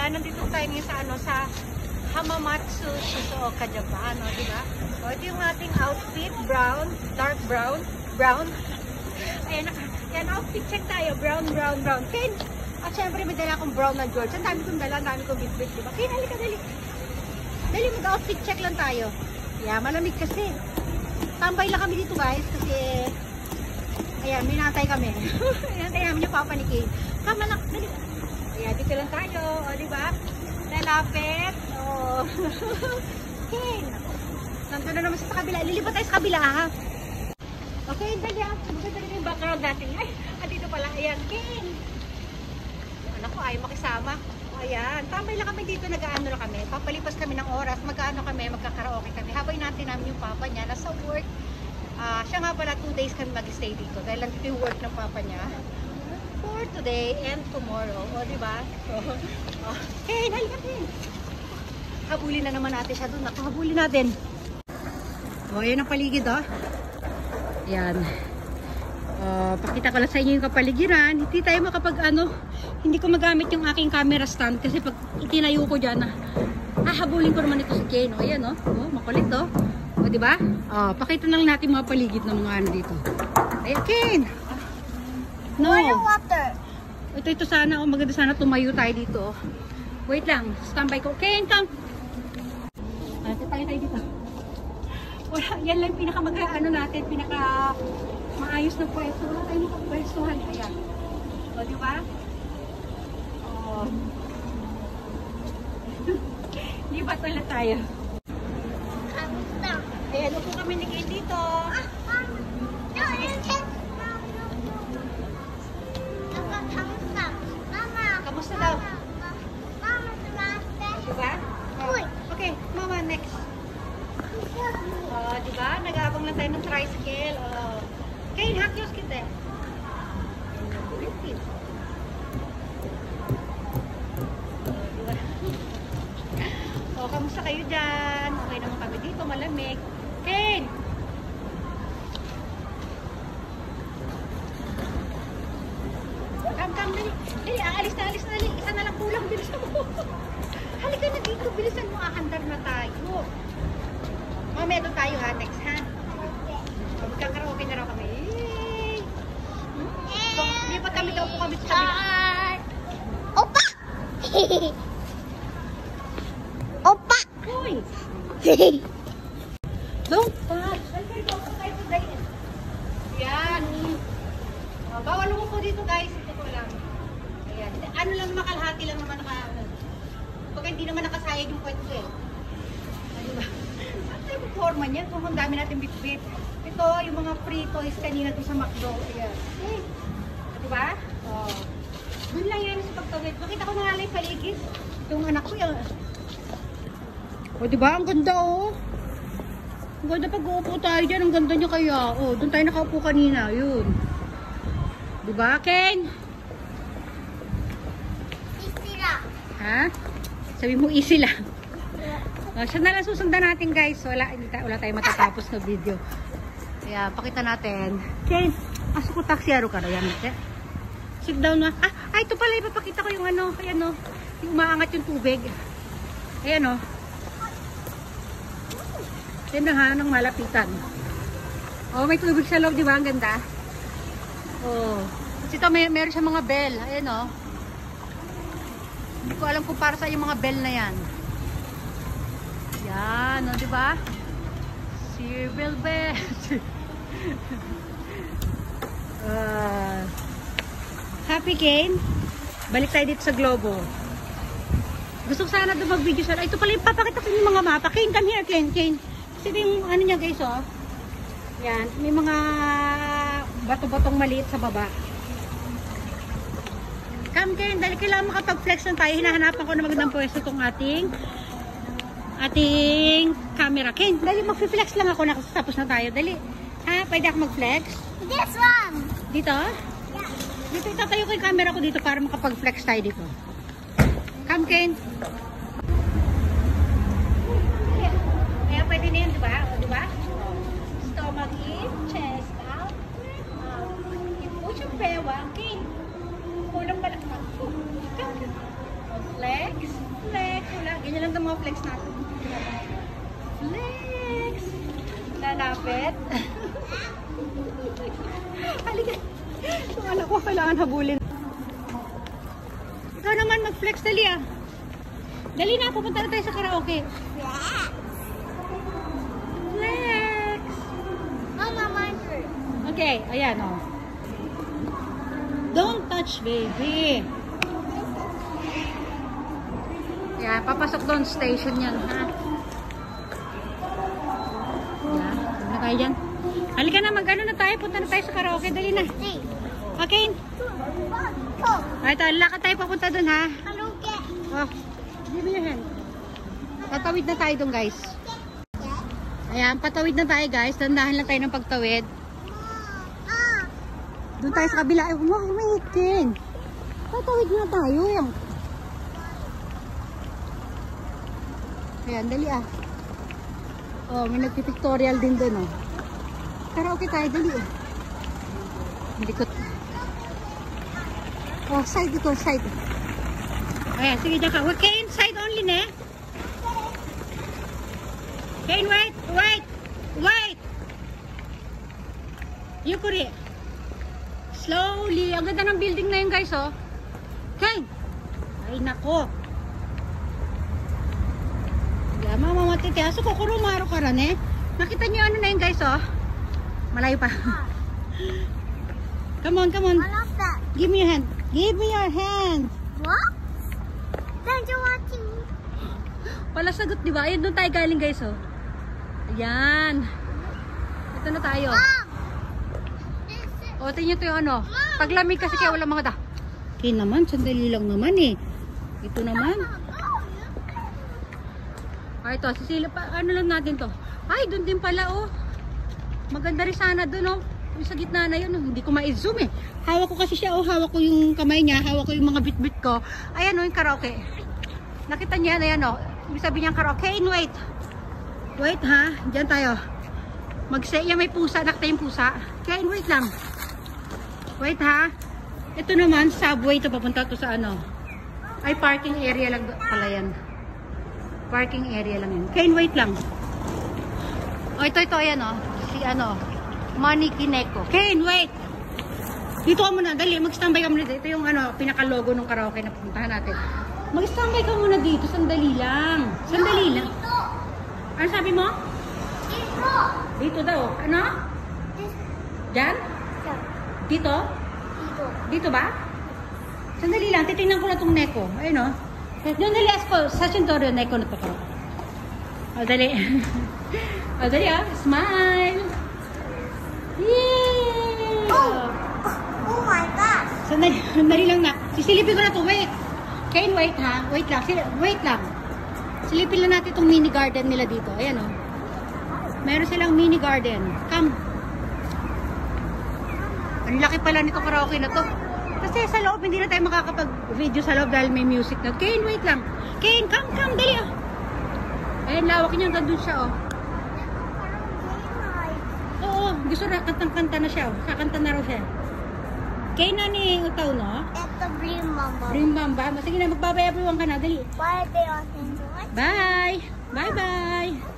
Ayan, nandito tayo ngayon sa ano, sa Hamamatsu Shizuoka, Japan, no, di ba? So, ito yung ating outfit, brown, dark brown, Ayan, yan, outfit check tayo, brown. Ken, at syempre may dala akong brown na George. Ang dami kong dala, ang dami kong bitbit, di ba? Ken, halika, dali. Dali, mag-outfit check lang tayo. Yeah, malamig kasi. Tambay lang kami dito, guys, kasi ayan, may natay kami. Natay namin yung papa ni Ken. Kama lang, dali. Ayan, dito lang tayo, o, di ba? Lalapit, o. Ken, nandun na naman sa kabila. Lilipat tayo sa kabila, ha? Okay, dali, ha? Maganda rin yung background natin. Ay, dito pala. Ayan, Ken. Anak ko, ayaw makisama. O, ayan, tambay lang kami dito, nag-aano lang kami. Papalipas kami ng oras, mag-aano kami, magkakaraoke kami. Habay natin namin yung papa niya, nasa work. Siya nga pala, 2 days kami mag-stay dito. Dahil lang dito yung work ng papa niya. For today and tomorrow. O, diba? So, Ken, halika din. Habulin na naman natin siya doon. Habulin natin. O, ayan ang paligid, o. Ayan. Pakita ko lang sa inyo yung kapaligiran. Hindi tayo makapag, hindi ko magamit yung aking camera stand. Kasi pag itinayo ko dyan, hahabulin ko naman ito si Ken. O, ayan, o. Makulit, o. O, diba? Pakita na lang natin mga paligid ng mga ano dito. Ayan, Ken. No. Water. Ito sana, maganda sana tumayo tayo dito. Wait lang, standby ko. Ken, come. Tayo dito. Wala, yan lang pinaka natin, pinaka maayos na pwesto. Wala tayo makapwestuhan. Ayan. O, di ba? O. Lipat ulit tayo. Ayan, upo kami ni Ken dito. Kamusta daw? Diba? Okay, mama, next. Diba? Nag-aabang lang tayo ng tricycle. Ken, hakyos kita. Kamusta kayo dyan? Okay naman kami dito, malamig. Ken! Come, dali. Dali, alis na, dali. Isa na lang kulang, bilisan mo. Halika na dito, bilisan mo, aandar na tayo. Mamaya doon tayo ha, next ha. Magkakaraoke na raw kami. Yay! So, lipat kami daw po kami sa kabila. Opa! Opa! Uy! Don't touch! Yan. Bawal mo po dito guys. Ito ko lang. Ayan. Ano lang naman, kalahati lang naman pag hindi naman nakasayad yung kwento eh. Diba? Ano tayo forma niya? Kung ang dami natin bit-bit. Ito, yung mga free toys kanina doon sa McDo. Ayan. Eh. Diba? Doon lang yan sa pagtawid. Makita ko na nga lang paligid. Yung anak ko yan. Diba? Ang ganda Ang ganda pag uupo tayo dyan. Ang ganda niya kaya. Doon tayo nakaupo kanina. Yun. Diba, Ken? Easy lang. Ha? Sabi mo easy lang. Siya na lang susundan natin guys. Wala tayo matatapos na video. Kaya pakita natin. Ken, asok ko taxi aro ka na yan. Sit down na. Ito pala ipapakita ko yung ayan yung umaangat yung tubig. Ayan Yan na ha, ng malapitan. May tubig sa loob, di ba? Ang ganda. Kasi ito meron siya mga bell. Ayan Hindi ko alam kung para sa yung mga bell na yan. Yan, di ba? Silver bell. Happy Ken? Balik tayo dito sa Globo. Gusto ko sana doon mag-video sana. Ito pala yung papakita ko yung mga mapa. Ken, come here, Ken. Kasi yung niya guys, yan, may mga bato-batong maliit sa baba. Come, Ken, dahil kailangan makapag-flex lang tayo. Hinahanapan ko na magandang pwesto itong ating camera. Ken, dali, mag-flex lang ako. Nakatapos na tayo. Dali. Ha? Pwede ako mag-flex? This one. Dito? Yeah. Dito itatayo ko yung camera ko dito para makapag-flex tayo dito. Come, Ken. Kaya pwede na yun, diba? Diba? Stomach in, chest out. Push yung bewang, Ken. Kulang ba na? Flex. malapit. Halika. Wala ko kailangan habulin. Ikaw naman mag-flex, dali ah. Dali na, pupunta na tayo sa karaoke. Flex! Mama, my turn. Okay, ayan oh. Don't touch, baby. Yan, papasok doon station yan, ha? Yan, ano na tayo dyan? Halika na, mag-ano na tayo, punta na tayo sa karaoke, dali na. Three, Okay. 2, 1, go. Ay, lakad tayo papunta doon, ha? Hello, get. Oh, give me your hand. Tatawid na tayo doon, guys. Ayan, patawid na tayo, guys. Dandahan lang tayo ng pagtawid. Doon tayo sa kabila. Ay, wait, Ken. Tatawid na tayo. Ayan, dali ah. Oh, may nagpipictorial din doon, oh. Karaoke tayo, dali oh. Hindi ko... Oh, side ito, side. Ayan, sige dyan ka. Huwag kayo inside only, ne? Kane, wait! Wait! Wait! Yukuri. Slowly. Ang ganda ng building na yun, guys, oh. Kane! Ay, nako. Mama matitiya. So, kukurumaro ka rin, eh. Nakita niyo ano na yun, guys, oh. Malayo pa. Come on, come on. I love that. Give me your hand. Give me your hand. What? Then you're watching. Wala sagot, di ba? Ayun, doon tayo galing, guys, oh. Ayan. Ito na tayo. Mom! O, tingnan nyo ito yung ano. Paglamig kasi kaya wala mga da. Okay naman, sandali lang naman, eh. Ito naman. Ay, ito, sisilip pa. Ano lang natin to? Ay, doon din pala, oh. Maganda rin sana doon, oh. Yung sa gitna na yun, oh. Hindi ko ma-zoom, eh. Hawak ko kasi siya, oh. Hawak ko yung kamay niya. Hawak ko yung mga bit-bit ko. Ayan, oh, yung karaoke. Nakita niya, ayan, oh. Ibig sabihin niyang karaoke. Wait. Wait, ha? Diyan tayo. Yan, may pusa. Nakita yung pusa. Kaya, wait lang. Wait, ha? Ito naman, subway. Ito, papunta to sa ano. Ay, parking area lang pala yan. Parking area lang yan. Kaya, wait lang. O, ito, ayan, oh. Si, ano, Manikineko. Kane, wait! Dito ka muna, dali, mag-standby ka muna dito. Ito yung, ano, pinaka-logo ng karaoke na pupuntahan natin. Mag-standby ka muna dito, sandali lang. Sandali lang. Ano sabi mo? Dito. Dito daw. Ano? Diyan? Dito? Dito. Dito ba? Sandali lang, titingnan ko na itong neko. Ayun, oh. Doon dali, asko, sa Centurion, neko na ito ko. O, dali. O, dali, oh. Smile! Yay! Oh my gosh. Sandali lang na. Sisilipin ko na ito. Wait. Kane, wait ha. Wait lang. Wait lang. Silipin lang natin itong mini garden nila dito. Ayan o. Meron silang mini garden. Come. Ang laki pala nitong karaoke na to. Kasi sa loob, hindi na tayo makakapag-video sa loob dahil may music na. Kane, wait lang. Kane, come, dali o. Ayan, lawak niya. Gandun siya o. Oo, gusto na kantang-kanta na siya. Kakanta na raw siya. Kaya na ni Utaw, no? Ito, Brim Mama. Bring Mamba. Sige na, magbabay everyone ka na. Dali. Bye, they all can do it. Bye! Bye-bye!